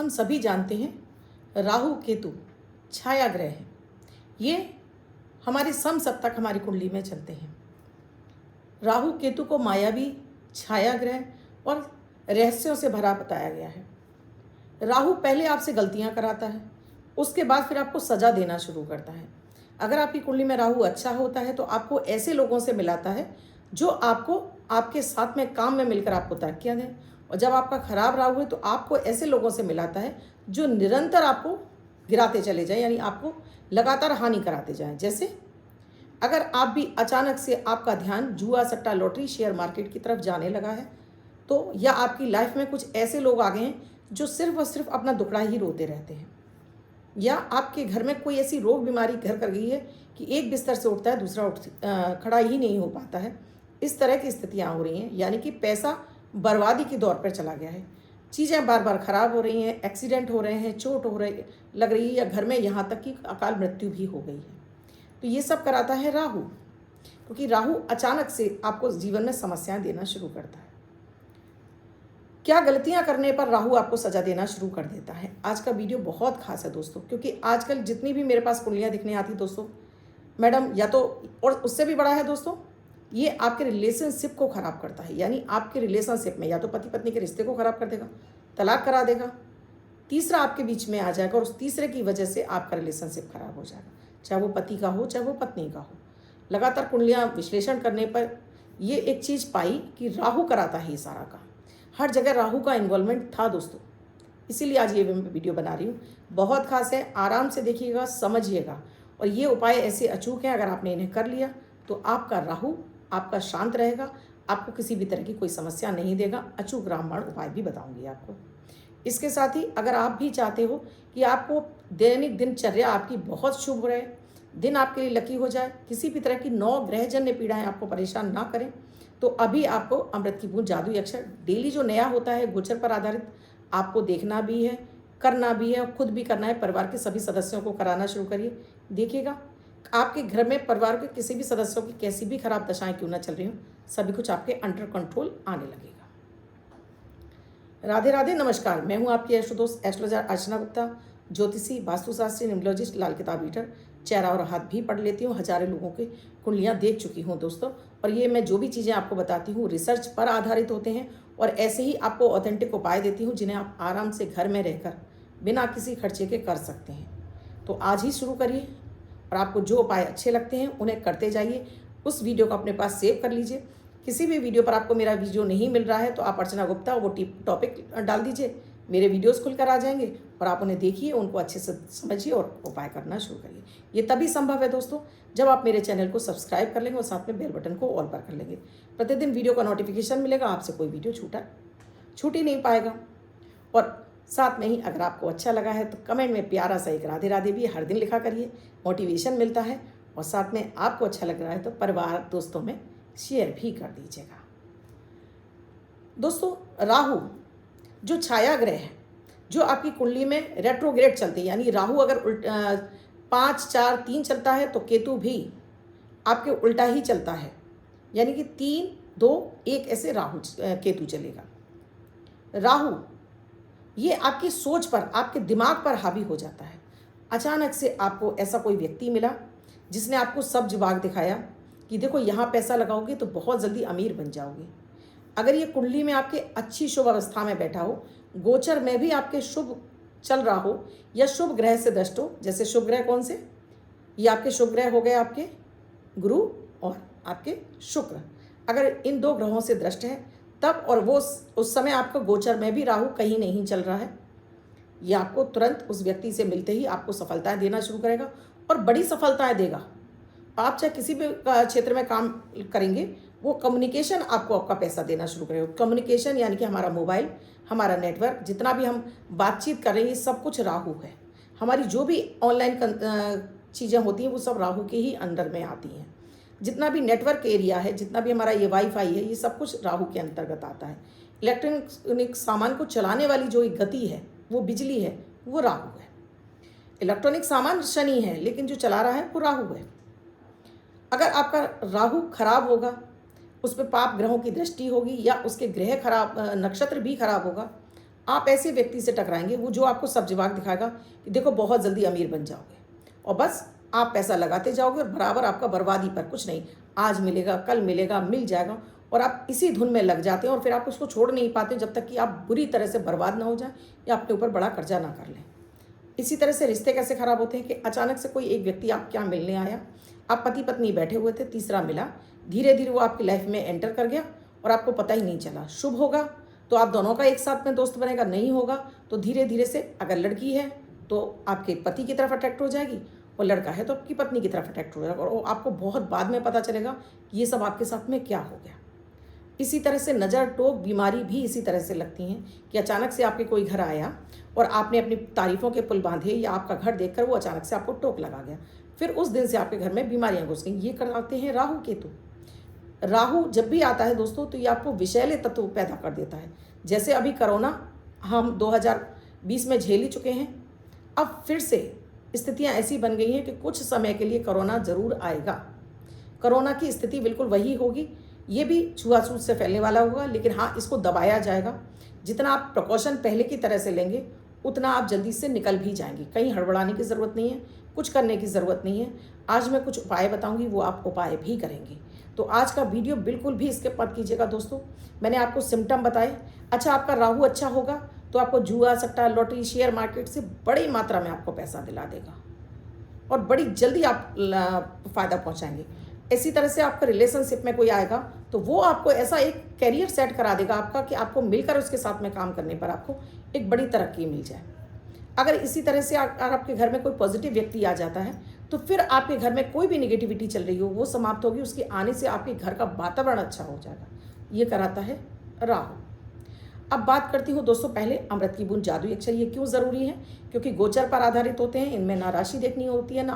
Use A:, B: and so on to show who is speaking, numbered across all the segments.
A: हम सभी जानते हैं राहु केतु छाया ग्रह है। ये हमारे सम सप्तक हमारी कुंडली में चलते हैं। राहु केतु को मायावी, छाया ग्रह और रहस्यों से भरा बताया गया है। राहु पहले आपसे गलतियां कराता है, उसके बाद फिर आपको सजा देना शुरू करता है। अगर आपकी कुंडली में राहु अच्छा होता है तो आपको ऐसे लोगों से मिलाता है जो आपको आपके साथ में काम में मिलकर आपको तरक्कियां दें, और जब आपका खराब राहु है तो आपको ऐसे लोगों से मिलाता है जो निरंतर आपको गिराते चले जाएं, यानी आपको लगातार हानि कराते जाएं। जैसे अगर आप भी अचानक से आपका ध्यान जुआ, सट्टा, लॉटरी, शेयर मार्केट की तरफ जाने लगा है तो, या आपकी लाइफ में कुछ ऐसे लोग आ गए हैं जो सिर्फ और सिर्फ अपना दुखड़ा ही रोते रहते हैं, या आपके घर में कोई ऐसी रोग बीमारी घर कर गई है कि एक बिस्तर से उठता है दूसरा खड़ा ही नहीं हो पाता है, इस तरह की स्थितियाँ हो रही हैं। यानी कि पैसा बर्बादी के दौर पर चला गया है, चीज़ें बार बार खराब हो रही हैं, एक्सीडेंट हो रहे हैं, चोट हो रही लग रही है, या घर में यहाँ तक कि अकाल मृत्यु भी हो गई है। तो ये सब कराता है राहु, क्योंकि राहु अचानक से आपको जीवन में समस्याएं देना शुरू करता है। क्या गलतियां करने पर राहु आपको सजा देना शुरू कर देता है? आज का वीडियो बहुत खास है दोस्तों, क्योंकि आजकल जितनी भी मेरे पास कुंडलियां दिखने आती दोस्तों, मैडम, या तो और उससे भी बड़ा है दोस्तों, ये आपके रिलेशनशिप को ख़राब करता है। यानी आपके रिलेशनशिप में या तो पति पत्नी के रिश्ते को ख़राब कर देगा, तलाक करा देगा, तीसरा आपके बीच में आ जाएगा और उस तीसरे की वजह से आपका रिलेशनशिप खराब हो जाएगा, चाहे वो पति का हो चाहे वो पत्नी का हो। लगातार कुंडलियाँ विश्लेषण करने पर ये एक चीज़ पाई कि राहु कराता है ये सारा काम। हर जगह राहु का इन्वॉल्वमेंट था दोस्तों, इसीलिए आज ये मैं वीडियो बना रही हूँ। बहुत खास है, आराम से देखिएगा, समझिएगा, और ये उपाय ऐसे अचूक हैं, अगर आपने इन्हें कर लिया तो आपका राहु आपका शांत रहेगा, आपको किसी भी तरह की कोई समस्या नहीं देगा। अचूक रामबाण उपाय भी बताऊंगी आपको। इसके साथ ही अगर आप भी चाहते हो कि आपको दैनिक दिनचर्या आपकी बहुत शुभ रहे, दिन आपके लिए लकी हो जाए, किसी भी तरह की 9 ग्रहजन्य पीड़ाएं आपको परेशान ना करें, तो अभी आपको अमृत की बूंद जादुई अक्षर डेली जो नया होता है गोचर पर आधारित, आपको देखना भी है, करना भी है, और खुद भी करना है। परिवार के सभी सदस्यों को कराना शुरू करिए, देखिएगा आपके घर में परिवार के किसी भी सदस्यों की कैसी भी खराब दशाएं क्यों ना चल रही हो, सभी कुछ आपके अंडर कंट्रोल आने लगेगा। राधे राधे, नमस्कार। मैं हूं आपकी एस्ट्रो दोस्त एस्ट्रोलॉजर अर्चना गुप्ता, ज्योतिषी, वास्तुशास्त्री, न्यूमरोलॉजिस्ट, लाल किताब रीडर। चेहरा और हाथ भी पढ़ लेती हूँ, हजारों लोगों की कुंडलियाँ देख चुकी हूँ दोस्तों। और ये मैं जो भी चीज़ें आपको बताती हूँ रिसर्च पर आधारित होते हैं, और ऐसे ही आपको ऑथेंटिक उपाय देती हूँ जिन्हें आप आराम से घर में रहकर बिना किसी खर्चे के कर सकते हैं। तो आज ही शुरू करिए, और आपको जो उपाय अच्छे लगते हैं उन्हें करते जाइए। उस वीडियो को अपने पास सेव कर लीजिए। किसी भी वीडियो पर आपको मेरा वीडियो नहीं मिल रहा है तो आप अर्चना गुप्ता वो टॉपिक डाल दीजिए, मेरे वीडियोस खुलकर आ जाएंगे और आप उन्हें देखिए, उनको अच्छे से समझिए और उपाय करना शुरू करिए। ये तभी संभव है दोस्तों जब आप मेरे चैनल को सब्सक्राइब कर लेंगे और साथ में बेल बटन को ऑल पर कर लेंगे। प्रतिदिन वीडियो का नोटिफिकेशन मिलेगा, आपसे कोई वीडियो छूट ही नहीं पाएगा। और साथ में ही अगर आपको अच्छा लगा है तो कमेंट में प्यारा सा एक राधे राधे भी हर दिन लिखा करिए, मोटिवेशन मिलता है। और साथ में आपको अच्छा लग रहा है तो परिवार दोस्तों में शेयर भी कर दीजिएगा। दोस्तों, राहु जो छाया ग्रह है, जो आपकी कुंडली में रेट्रोग्रेड चलती है, यानी राहु अगर 5, 4, 3 चलता है तो केतु भी आपके उल्टा ही चलता है, यानी कि 3, 2, 1 ऐसे राहु केतु चलेगा। राहु ये आपकी सोच पर, आपके दिमाग पर हावी हो जाता है। अचानक से आपको ऐसा कोई व्यक्ति मिला जिसने आपको सब्ज बाग दिखाया कि देखो यहाँ पैसा लगाओगे तो बहुत जल्दी अमीर बन जाओगे। अगर ये कुंडली में आपके अच्छी शुभ अवस्था में बैठा हो, गोचर में भी आपके शुभ चल रहा हो, या शुभ ग्रह से दृष्ट हो, जैसे शुभ ग्रह कौन से, ये आपके शुभ ग्रह हो गए आपके गुरु और आपके शुक्र। अगर इन 2 ग्रहों से दृष्ट है तब, और वो उस समय आपका गोचर में भी राहु कहीं नहीं चल रहा है, ये आपको तुरंत उस व्यक्ति से मिलते ही आपको सफलताएं देना शुरू करेगा, और बड़ी सफलताएं देगा। आप चाहे किसी भी क्षेत्र में काम करेंगे, वो कम्युनिकेशन आपको आपका पैसा देना शुरू करेगा। कम्युनिकेशन यानी कि हमारा मोबाइल, हमारा नेटवर्क, जितना भी हम बातचीत कर रहे हैं, ये सब कुछ राहु है। हमारी जो भी ऑनलाइन चीज़ें होती हैं वो सब राहु के ही अंडर में आती हैं। जितना भी नेटवर्क एरिया है, जितना भी हमारा ये वाईफाई है, ये सब कुछ राहु के अंतर्गत आता है। इलेक्ट्रॉनिक सामान को चलाने वाली जो एक गति है, वो बिजली है, वो राहु है। इलेक्ट्रॉनिक सामान शनि है, लेकिन जो चला रहा है वो राहु है। अगर आपका राहु खराब होगा, उस पर पाप ग्रहों की दृष्टि होगी, या उसके ग्रह खराब, नक्षत्र भी खराब होगा, आप ऐसे व्यक्ति से टकराएंगे वो जो आपको सब जवाब दिखाएगा कि देखो बहुत जल्दी अमीर बन जाओगे, और बस आप पैसा लगाते जाओगे और बराबर आपका बर्बादी पर कुछ नहीं, आज मिलेगा कल मिलेगा मिल जाएगा, और आप इसी धुन में लग जाते हैं और फिर आप उसको छोड़ नहीं पाते जब तक कि आप बुरी तरह से बर्बाद ना हो जाए या अपने ऊपर बड़ा कर्जा ना कर लें। इसी तरह से रिश्ते कैसे खराब होते हैं कि अचानक से कोई एक व्यक्ति आपके यहाँ मिलने आया, आप पति पत्नी बैठे हुए थे, तीसरा मिला, धीरे धीरे वो आपकी लाइफ में एंटर कर गया और आपको पता ही नहीं चला। शुभ होगा तो आप दोनों का एक साथ में दोस्त बनेगा, नहीं होगा तो धीरे धीरे से अगर लड़की है तो आपके पति की तरफ अट्रैक्ट हो जाएगी और लड़का है तो आपकी पत्नी की तरफ अट्रैक्ट हो जाएगा, और आपको बहुत बाद में पता चलेगा कि ये सब आपके साथ में क्या हो गया। इसी तरह से नज़र टोक बीमारी भी इसी तरह से लगती हैं कि अचानक से आपके कोई घर आया और आपने अपनी तारीफ़ों के पुल बांधे या आपका घर देखकर वो अचानक से आपको टोक लगा गया, फिर उस दिन से आपके घर में बीमारियां घुस गई। ये कराते हैं राहु केतु। राहु जब भी आता है दोस्तों तो ये आपको विषैले तत्व पैदा कर देता है। जैसे अभी कोरोना हम 2020 में झेल ही चुके हैं, अब फिर से स्थितियां ऐसी बन गई हैं कि कुछ समय के लिए कोरोना ज़रूर आएगा। कोरोना की स्थिति बिल्कुल वही होगी, ये भी छुआछूत से फैलने वाला होगा, लेकिन हाँ इसको दबाया जाएगा। जितना आप प्रिकॉशन पहले की तरह से लेंगे उतना आप जल्दी से निकल भी जाएंगे। कहीं हड़बड़ाने की ज़रूरत नहीं है, कुछ करने की ज़रूरत नहीं है। आज मैं कुछ उपाय बताऊंगी, वो आप उपाय भी करेंगे। तो आज का वीडियो बिल्कुल भी स्किप मत कीजिएगा दोस्तों। मैंने आपको सिम्टम बताए। अच्छा, आपका राहु अच्छा होगा तो आपको जुआ, सट्टा, लॉटरी, शेयर मार्केट से बड़ी मात्रा में आपको पैसा दिला देगा और बड़ी जल्दी आप फ़ायदा पहुँचाएंगे। इसी तरह से आपका रिलेशनशिप में कोई आएगा तो वो आपको ऐसा एक कैरियर सेट करा देगा आपका कि आपको मिलकर उसके साथ में काम करने पर आपको एक बड़ी तरक्की मिल जाए। अगर इसी तरह से अगर आपके घर में कोई पॉजिटिव व्यक्ति आ जाता है तो फिर आपके घर में कोई भी निगेटिविटी चल रही हो वो समाप्त होगी। उसके आने से आपके घर का वातावरण अच्छा हो जाएगा। ये कराता है राहु। अब बात करती हूँ दोस्तों पहले अमृत की बूंद जादुई अक्षर। ये क्यों ज़रूरी है? क्योंकि गोचर पर आधारित होते हैं। इनमें ना राशि देखनी होती है ना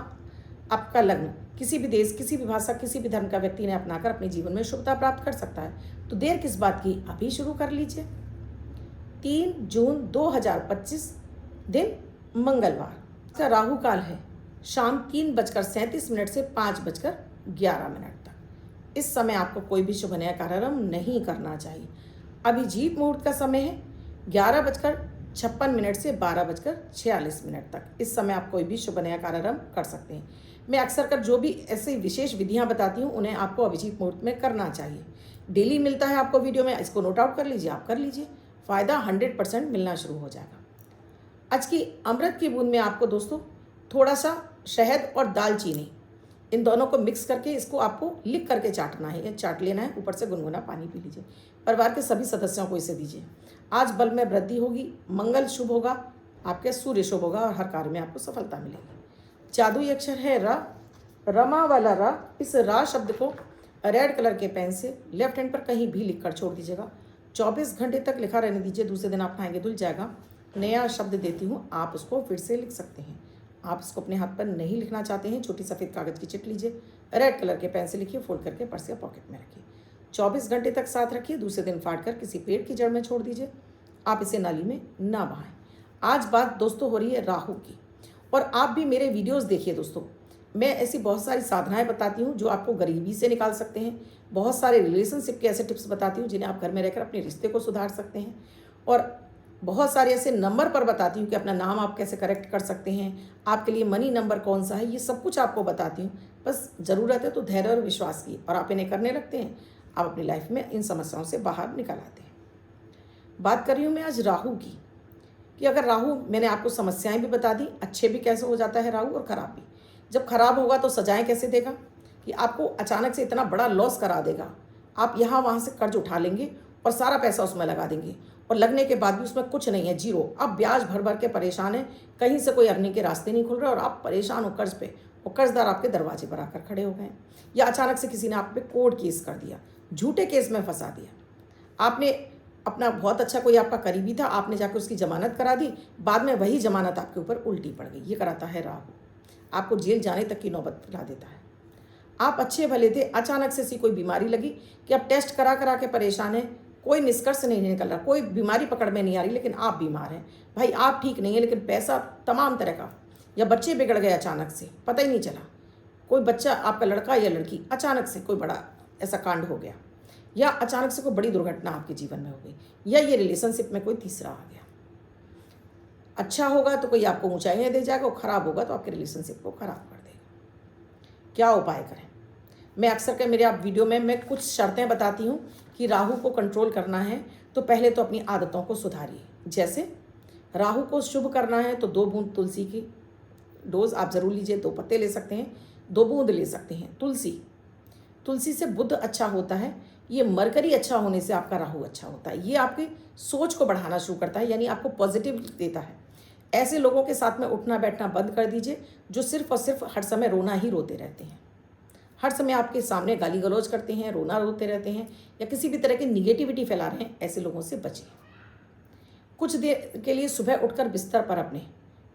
A: आपका लग्न। किसी भी देश, किसी भी भाषा, किसी भी धर्म का व्यक्ति ने अपनाकर अपने जीवन में शुभता प्राप्त कर सकता है। तो देर किस बात की, अभी शुरू कर लीजिए। 3 जून 2025 दिन मंगलवार का राहु काल है शाम 3:37 से 5:11 तक। इस समय आपको कोई भी शुभ नया कार्यारंभ नहीं करना चाहिए। अभिजीत मुहूर्त का समय है 11:56 से 12:46 तक। इस समय आप कोई भी शुभ नया कार्यारंभ कर सकते हैं। मैं अक्सर कर जो भी ऐसी विशेष विधियां बताती हूँ उन्हें आपको अभिजीत मुहूर्त में करना चाहिए। डेली मिलता है आपको वीडियो में, इसको नोट आउट कर लीजिए, आप कर लीजिए, फ़ायदा 100% मिलना शुरू हो जाएगा। आज की अमृत की बूंद में आपको दोस्तों थोड़ा सा शहद और दालचीनी, इन दोनों को मिक्स करके इसको आपको लिख करके चाटना है या चाट लेना है। ऊपर से गुनगुना पानी पी लीजिए। परिवार के सभी सदस्यों को इसे दीजिए। आज बल में वृद्धि होगी, मंगल शुभ होगा, आपके सूर्य शुभ होगा और हर कार्य में आपको सफलता मिलेगी। जादुई अक्षर है र, रमा वाला र। इस रा शब्द को रेड कलर के पेन से लेफ्ट हैंड पर कहीं भी लिखकर छोड़ दीजिएगा। 24 घंटे तक लिखा रहने दीजिए। दूसरे दिन आप खाएंगे धुल जाएगा। नया शब्द देती हूँ, आप उसको फिर से लिख सकते हैं। आप इसको अपने हाथ पर नहीं लिखना चाहते हैं, छोटी सफ़ेद कागज़ की चिट लीजिए, रेड कलर के पेन से लिखिए, फोल्ड करके पर्स या पॉकेट में रखिए। 24 घंटे तक साथ रखिए। दूसरे दिन फाड़ कर किसी पेड़ की जड़ में छोड़ दीजिए। आप इसे नाली में ना बहाएं। आज बात दोस्तों हो रही है राहु की, और आप भी मेरे वीडियोस देखिए दोस्तों। मैं ऐसी बहुत सारी साधनाएं बताती हूँ जो आपको गरीबी से निकाल सकते हैं। बहुत सारे रिलेशनशिप के ऐसे टिप्स बताती हूँ जिन्हें आप घर में रहकर अपने रिश्ते को सुधार सकते हैं, और बहुत सारे ऐसे नंबर पर बताती हूँ कि अपना नाम आप कैसे करेक्ट कर सकते हैं, आपके लिए मनी नंबर कौन सा है, ये सब कुछ आपको बताती हूँ। बस ज़रूरत है तो धैर्य और विश्वास की, और आप इन्हें करने लगते हैं, आप अपनी लाइफ में इन समस्याओं से बाहर निकल आते हैं। बात कर रही हूँ मैं आज राहु की, कि अगर राहु, मैंने आपको समस्याएं भी बता दी, अच्छे भी कैसे हो जाता है राहु और ख़राब भी। जब खराब होगा तो सजाएं कैसे देगा, कि आपको अचानक से इतना बड़ा लॉस करा देगा। आप यहाँ वहाँ से कर्ज उठा लेंगे और सारा पैसा उसमें लगा देंगे, और लगने के बाद भी उसमें कुछ नहीं है, जीरो। आप ब्याज भर भर के परेशान हैं, कहीं से कोई अर्निंग के रास्ते नहीं खुल रहे और आप परेशान हो कर्ज पे, और कर्जदार आपके दरवाजे पर आकर खड़े हो गए। या अचानक से किसी ने आप पे कोर्ट केस कर दिया, झूठे केस में फंसा दिया। आपने अपना बहुत अच्छा कोई आपका करीबी था, आपने जाकर उसकी जमानत करा दी, बाद में वही जमानत आपके ऊपर उल्टी पड़ गई। ये कराता है राहु, आपको जेल जाने तक की नौबत ला देता है। आप अच्छे भले थे, अचानक से ऐसी कोई बीमारी लगी कि आप टेस्ट करा करा के परेशान हैं, कोई निष्कर्ष नहीं निकल रहा, कोई बीमारी पकड़ में नहीं आ रही, लेकिन आप बीमार हैं। भाई आप ठीक नहीं है, लेकिन पैसा तमाम तरह का, या बच्चे बिगड़ गए अचानक से, पता ही नहीं चला, कोई बच्चा आपका लड़का या लड़की अचानक से कोई बड़ा ऐसा कांड हो गया, या अचानक से कोई बड़ी दुर्घटना आपके जीवन में हो गई, या ये रिलेशनशिप में कोई तीसरा आ गया। अच्छा होगा तो कोई आपको ऊंचाइयाँ दे जाएगा, और ख़राब होगा तो आपके रिलेशनशिप को ख़राब कर देगा। क्या उपाय करें? मैं अक्सर कर मेरे आप वीडियो में मैं कुछ शर्तें बताती हूँ कि राहु को कंट्रोल करना है तो पहले तो अपनी आदतों को सुधारिए। जैसे राहु को शुभ करना है तो 2 बूंद तुलसी की डोज आप ज़रूर लीजिए। 2 पत्ते ले सकते हैं, 2 बूंद ले सकते हैं। तुलसी से बुध अच्छा होता है। ये मरकरी अच्छा होने से आपका राहु अच्छा होता है। ये आपकी सोच को बढ़ाना शुरू करता है, यानी आपको पॉजिटिव देता है। ऐसे लोगों के साथ में उठना बैठना बंद कर दीजिए जो सिर्फ और सिर्फ हर समय रोना ही रोते रहते हैं, हर समय आपके सामने गाली गलौज करते हैं, रोना रोते रहते हैं, या किसी भी तरह की निगेटिविटी फैला रहे हैं। ऐसे लोगों से बचिए। कुछ देर के लिए सुबह उठकर बिस्तर पर अपने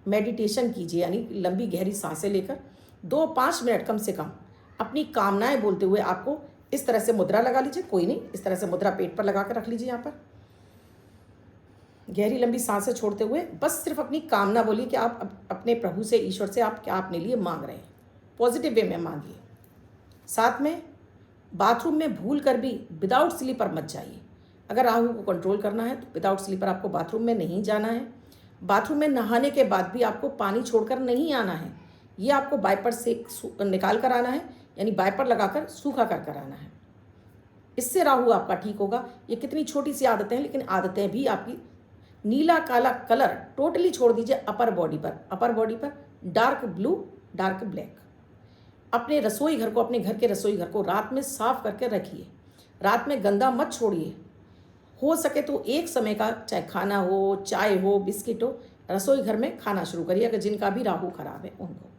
A: मेडिटेशन कीजिए, यानी लंबी गहरी सांसें लेकर 2-5 मिनट कम से कम अपनी कामनाएं बोलते हुए आपको इस तरह से मुद्रा लगा लीजिए। कोई नहीं, इस तरह से मुद्रा पेट पर लगा कर रख लीजिए। यहाँ पर गहरी लंबी सांसें छोड़ते हुए बस सिर्फ अपनी कामना बोलिए कि आप अपने प्रभु से, ईश्वर से आप क्या अपने लिए मांग रहे हैं। पॉजिटिव वे में मांगिए। साथ में बाथरूम में भूल कर भी विदाउट स्लीपर मत जाइए। अगर राहु को कंट्रोल करना है तो विदाउट स्लीपर आपको बाथरूम में नहीं जाना है। बाथरूम में नहाने के बाद भी आपको पानी छोड़कर नहीं आना है। ये आपको वाइपर से निकाल कर आना है, यानी वाइपर लगाकर सूखा कर आना है। इससे राहु आपका ठीक होगा। ये कितनी छोटी सी आदतें हैं, लेकिन आदतें भी आपकी। नीला काला कलर टोटली छोड़ दीजिए अपर बॉडी पर डार्क ब्लू, डार्क ब्लैक। अपने रसोई घर को, अपने घर के रसोई घर को रात में साफ करके रखिए। रात में गंदा मत छोड़िए। हो सके तो एक समय का, चाहे खाना हो, चाय हो, बिस्किट हो, रसोई घर में खाना शुरू करिए अगर जिनका भी राहु खराब है उनको।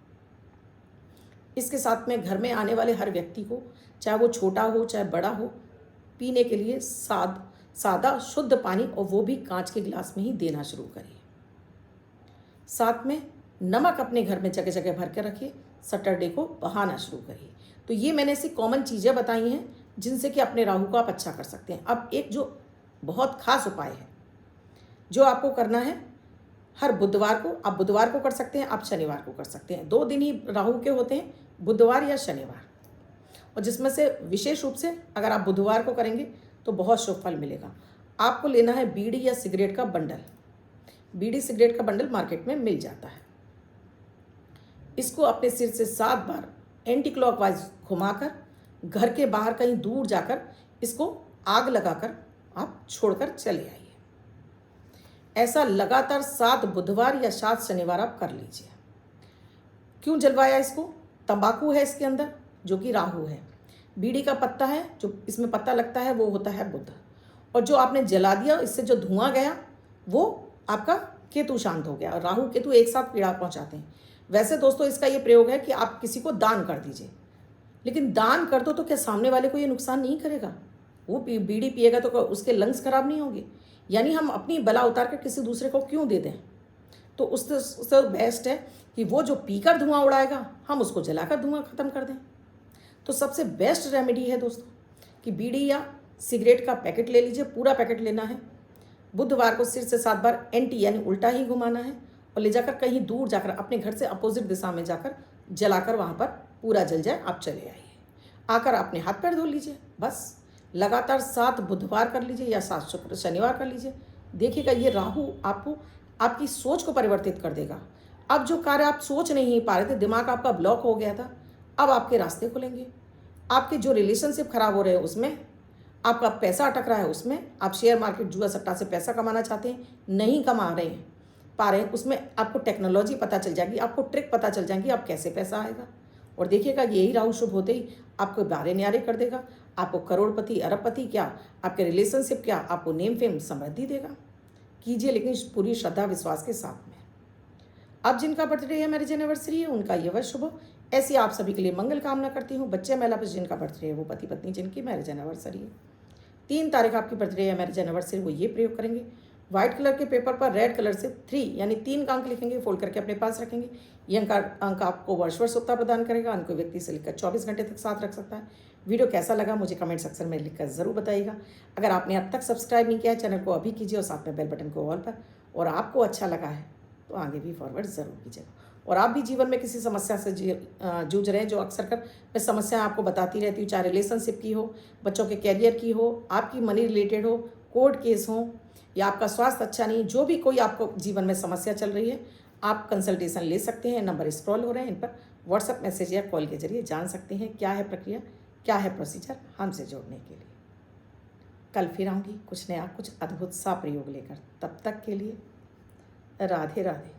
A: इसके साथ में घर में आने वाले हर व्यक्ति को, चाहे वो छोटा हो चाहे बड़ा हो, पीने के लिए सादा शुद्ध पानी, और वो भी कांच के गिलास में ही देना शुरू करिए। साथ में नमक अपने घर में जगह जगह भर के रखिए। सैटरडे को बहाना शुरू करिए। तो ये मैंने ऐसी कॉमन चीज़ें बताई हैं जिनसे कि अपने राहु को आप अच्छा कर सकते हैं। अब एक जो बहुत खास उपाय है जो आपको करना है, हर बुधवार को, आप बुधवार को कर सकते हैं, आप शनिवार को कर सकते हैं। 2 दिन ही राहु के होते हैं, बुधवार या शनिवार, और जिसमें से विशेष रूप से अगर आप बुधवार को करेंगे तो बहुत शुभ फल मिलेगा। आपको लेना है बीड़ी या सिगरेट का बंडल। बीड़ी सिगरेट का बंडल मार्केट में मिल जाता है। इसको अपने सिर से 7 बार एंटी क्लॉकवाइज घुमाकर घर के बाहर कहीं दूर जाकर इसको आग लगाकर आप छोड़कर चले आइए। ऐसा लगातार 7 बुधवार या 7 शनिवार आप कर लीजिए। क्यों जलवाया इसको? तंबाकू है इसके अंदर जो कि राहु है। बीड़ी का पत्ता है, जो इसमें पत्ता लगता है वो होता है बुध, और जो आपने जला दिया इससे जो धुआं गया वो आपका केतु शांत हो गया। और राहु केतु एक साथ पीड़ा पहुंचाते हैं। वैसे दोस्तों इसका ये प्रयोग है कि आप किसी को दान कर दीजिए, लेकिन दान कर दो तो क्या सामने वाले को ये नुकसान नहीं करेगा? वो बीड़ी पिएगा तो उसके लंग्स खराब नहीं होंगे? यानी हम अपनी बला उतार कर किसी दूसरे को क्यों दे दें? तो उससे बेस्ट है कि वो जो पीकर धुआं उड़ाएगा हम उसको जलाकर धुआं खत्म कर दें। तो सबसे बेस्ट रेमेडी है दोस्तों कि बीड़ी या सिगरेट का पैकेट ले लीजिए। पूरा पैकेट लेना है। बुधवार को सिर से 7 बार एंटी यानी उल्टा ही घुमाना है, और ले जाकर कहीं दूर जाकर अपने घर से अपोजिट दिशा में जाकर जलाकर वहाँ पर पूरा जल जाए, आप चले आइए। आकर अपने हाथ पैर धो लीजिए। बस लगातार 7 बुधवार कर लीजिए या 7 शनिवार कर लीजिए। देखिएगा ये राहु आपको, आपकी सोच को परिवर्तित कर देगा। अब जो कार्य आप सोच नहीं पा रहे थे, दिमाग आपका ब्लॉक हो गया था, अब आपके रास्ते खुलेंगे। आपके जो रिलेशनशिप खराब हो रहे हैं उसमें, आपका पैसा अटक रहा है उसमें, आप शेयर मार्केट जुआ सट्टा से पैसा कमाना चाहते हैं, नहीं कमा रहे हैं पा रहे हैं, उसमें आपको टेक्नोलॉजी पता चल जाएगी, आपको ट्रिक पता चल जाएगी, आप कैसे पैसा आएगा। और देखिएगा यही राहु शुभ होते ही आपको बारे न्यारे कर देगा। आपको करोड़पति अरबपति क्या, आपके रिलेशनशिप क्या, आपको नेम फेम समृद्धि देगा। कीजिए लेकिन पूरी श्रद्धा विश्वास के साथ में। अब जिनका बर्थडे है, मैरिज एनिवर्सरी है, उनका ये वर्ष शुभ हो। ऐसी आप सभी के लिए मंगल कामना करती हूँ। बच्चे महिला पर जिनका बर्थडे है वो पति पत्नी जिनकी मैरिज एनिवर्सरी है, 3 तारीख आपकी बर्थडे या मैरिज एनिवर्सरी, वो ये प्रयोग करेंगे। व्हाइट कलर के पेपर पर रेड कलर से 3 यानी 3 का अंक लिखेंगे, फोल्ड करके अपने पास रखेंगे। ये अंक आपको वर्ष उत्साह प्रदान करेगा। अंक व्यक्ति से लिखकर 24 घंटे तक साथ रख सकता है। वीडियो कैसा लगा मुझे कमेंट सेक्शन में लिखकर ज़रूर बताइएगा। अगर आपने अब तक सब्सक्राइब नहीं किया है चैनल को अभी कीजिए, और साथ में बेल बटन को ऑल पर। और आपको अच्छा लगा है तो आगे भी फॉरवर्ड ज़रूर कीजिएगा। और आप भी जीवन में किसी समस्या से जूझ रहे हैं, जो अक्सर कर मैं समस्या आपको बताती रहती हूँ, चाहे रिलेशनशिप की हो, बच्चों के कैरियर की हो, आपकी मनी रिलेटेड हो, कोर्ट केस हो, या आपका स्वास्थ्य अच्छा नहीं, जो भी कोई आपको जीवन में समस्या चल रही है, आप कंसल्टेशन ले सकते हैं। नंबर स्क्रॉल हो रहे हैं, इन पर व्हाट्सएप मैसेज या कॉल के जरिए जान सकते हैं क्या है प्रक्रिया, क्या है प्रोसीजर हमसे जोड़ने के लिए। कल फिर आऊँगी कुछ नया, कुछ अद्भुत सा प्रयोग लेकर। तब तक के लिए राधे राधे।